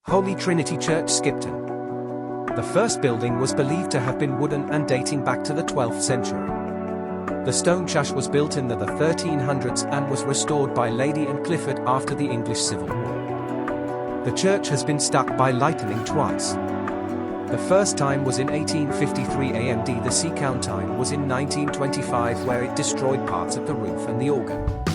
Holy Trinity Church, Skipton. The first building was believed to have been wooden and dating back to the 12th century. The stone church was built in the 1300s and was restored by Lady Anne Clifford after the English Civil War. The church has been struck by lightning twice. The first time was in 1853 AD. The second time was in 1925, where it destroyed parts of the roof and the organ.